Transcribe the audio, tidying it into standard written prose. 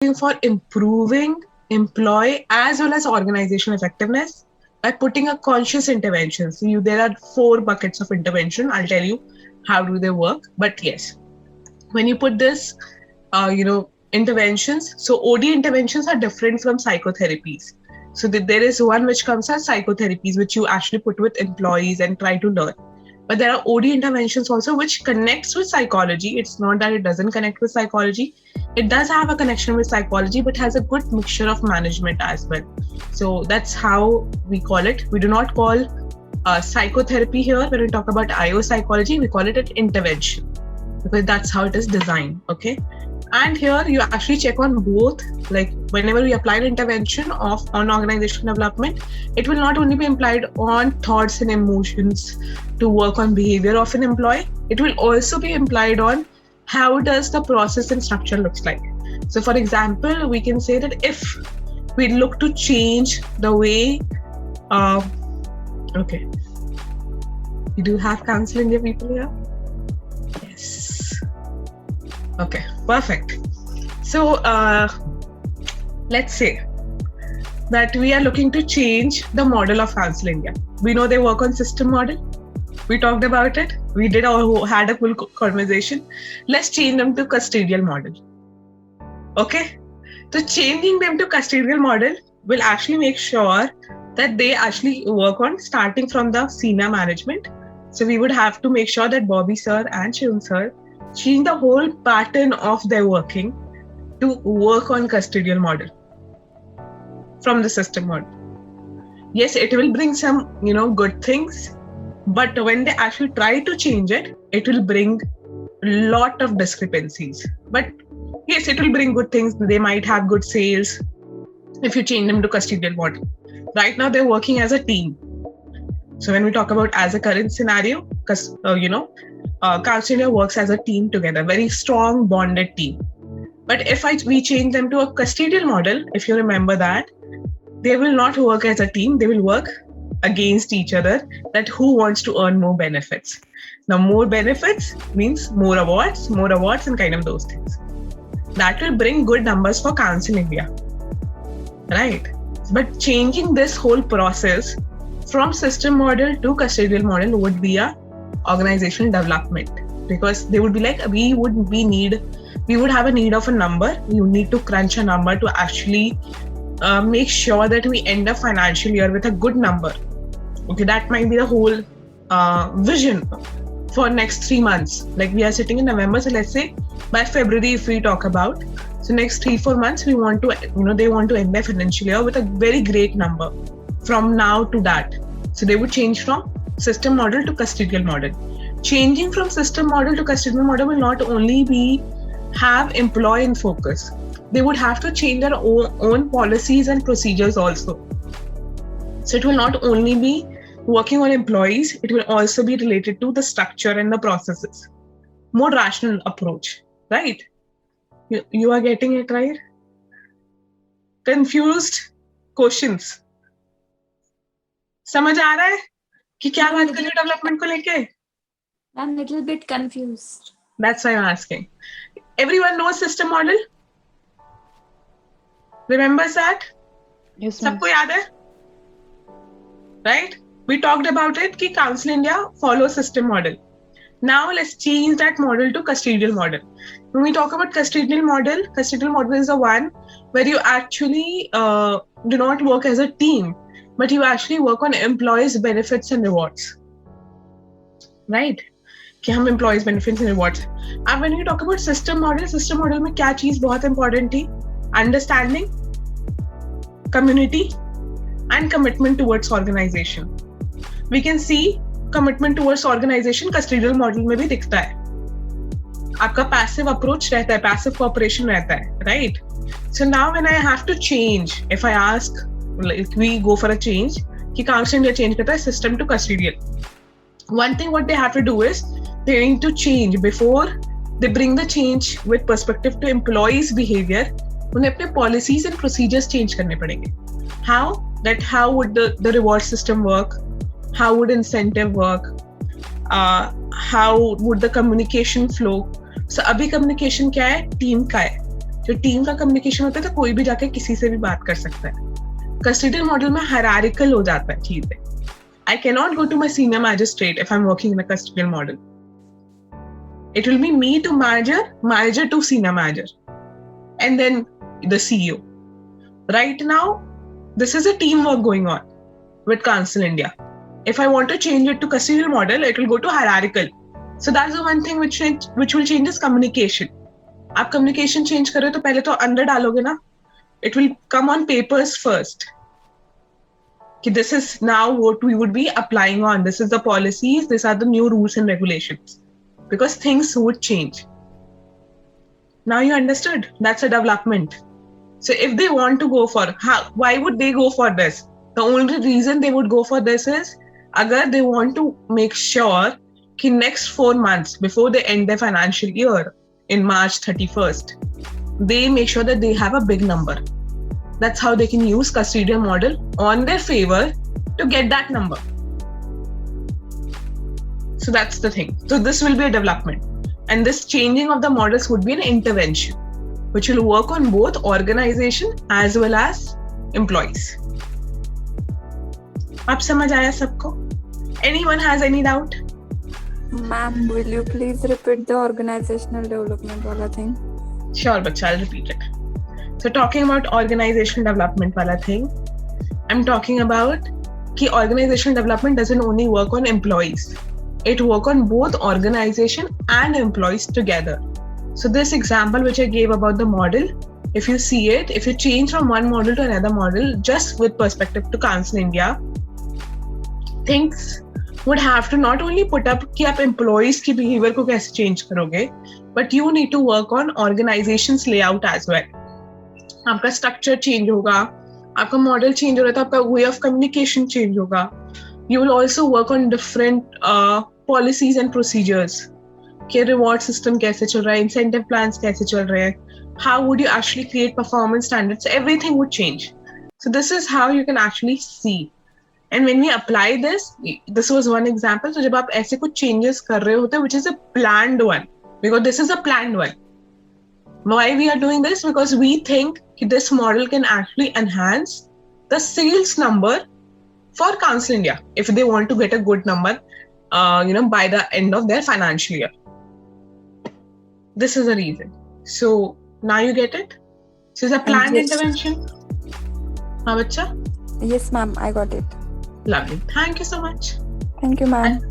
for improving employee as well as organizational effectiveness by putting a conscious intervention. So there are four buckets of intervention. I'll tell you how do they work. But yes, when you put this, interventions. So OD interventions are different from psychotherapies. So there is one which comes as psychotherapies, which you actually put with employees and try to learn. But there are OD interventions also which connects with psychology. It's not that it doesn't connect with psychology. It does have a connection with psychology, but has a good mixture of management as well. So that's how we call it. We do not call psychotherapy here. When we talk about IO psychology, we call it an intervention because that's how it is designed. Okay. And here you actually check on both, like whenever we apply an intervention on organizational development, it will not only be applied on thoughts and emotions to work on behavior of an employee, it will also be applied on how does the process and structure looks like. So for example, we can say that if we look to change the way, okay, you do have counseling your people here? Yes. Okay, perfect. So let's say that we are looking to change the model of Counsel India. We know they work on system model. We talked about it. We had a full conversation. Let's change them to custodial model. Okay. So changing them to custodial model will actually make sure that they actually work on starting from the senior management. So we would have to make sure that Bobby sir and Shivam sir change the whole pattern of their working to work on custodial model from the system model. Yes, it will bring some, good things, but when they actually try to change it, it will bring a lot of discrepancies. But yes, it will bring good things. They might have good sales if you change them to custodial model. Right now, they're working as a team. So when we talk about as a current scenario, because, Counsel India works as a team together, very strong bonded team. But if we change them to a custodial model, if you remember that, they will not work as a team. They will work against each other, that who wants to earn more benefits. Now, more benefits means more awards and kind of those things. That will bring good numbers for Counsel India, right? But changing this whole process from system model to custodial model would be a organizational development, because they would be like, we would have a need of a number. You need to crunch a number to actually make sure that we end a financial year with a good number. Okay, that might be the whole vision for next 3 months. Like we are sitting in November, so let's say by February, if we talk about, so next 3-4 months, we want to, they want to end their financial year with a very great number from now to that. So they would change from system model to custodial model. Changing from system model to custodial model will not only have employee in focus. They would have to change their own policies and procedures also. So it will not only be working on employees, it will also be related to the structure and the processes. More rational approach, right? You are getting it right? Confused questions? समझ आ रहा है कि क्या बात कर रही हो development को लेके? I'm a little bit confused. That's why I'm asking. Everyone knows system model? Remembers that? Yes, ma'am. सबको याद है? Right? We talked about it कि Counsel India follows system model. Now let's change that model to custodial model. When we talk about custodial model is the one where you actually do not work as a team, but you actually work on employees' benefits and rewards. Right? कि हम employees' benefits and rewards. And when you talk about system model में क्या चीज बहुत important थी? Understanding, community, and commitment towards organization. We can see commitment towards organization custodial model में भी दिखता है. आपका passive approach रहता है, passive cooperation रहता है, right? So now when I have to change, if I ask, like we go for a change, कि Counsel India change करता है system to custodial. One thing what they have to do is they need to change before they bring the change with perspective to employees' behavior. उन्हें अपने policies and procedures change करने पड़ेंगे. How would the reward system work? How would incentive work? How would the communication flow? So अभी communication क्या है? Team का है. जो टीम का कम्युनिकेशन होता है तो कोई भी जाके किसी से भी बात कर सकता है. कस्टोडियल मॉडल में हायरार्किकल हो जाता है चीजें. I cannot go to my senior magistrate if I'm working in a custodial model. It will be me to manager, manager to senior manager, and then the CEO. Right now, this is a teamwork going on with Council India. If I want to change it to custodial model, it will go to hierarchical. So that's the one thing which will change is communication. आप communication change कर रहे हो तो पहले तो अंदर डालोगे ना. It will come on papers first. कि this is now what we would be applying on. This is the policies. These are the new rules and regulations. Because things would change. Now you understood. That's a development. So if they want to go for, why would they go for this? The only reason they would go for this is, agar they want to make sure कि next 4 months before they end their financial year in March 31st, they make sure that they have a big number. That's how they can use custodial model on their favor to get that number. So that's the thing. So this will be a development. And this changing of the models would be an intervention, which will work on both organization as well as employees. Ab samajh aaya sabko? Anyone has any doubt? Ma'am, will you please repeat the organizational development wala thing? Sure, bacha, I'll repeat it. So talking about organizational development wala thing, I'm talking about कि organizational development doesn't only work on employees. It work on both organization and employees together. So this example which I gave about the model, if you see it, if you change from one model to another model, just with perspective to Council India, things would have to not only put up कि आप employees की behavior को कैसे change करोगे, but you need to work on organization's layout as well. आपका structure change होगा, आपका model change हो रहा है तो आपका वे ऑफ कम्युनिकेशन चेंज होगा. You will also work on different policies and procedures कि रिवॉर्ड सिस्टम कैसे चल रहा है, इंसेंटिव प्लान्स कैसे चल रहे हैं, how would you actually create performance standards, everything would change. So this is how you can actually see. And when we apply this was one example. तो जब आप ऐसे कुछ चेंजेस कर रहे होते हैं which is a planned one, because this is a planned one. Why we are doing this? Because we think this model can actually enhance the sales number for Council India if they want to get a good number, by the end of their financial year. This is the reason. So now you get it. So it's a planned intervention. Haan, bacha? Yes, ma'am, I got it. Lovely. Thank you so much. Thank you, ma'am.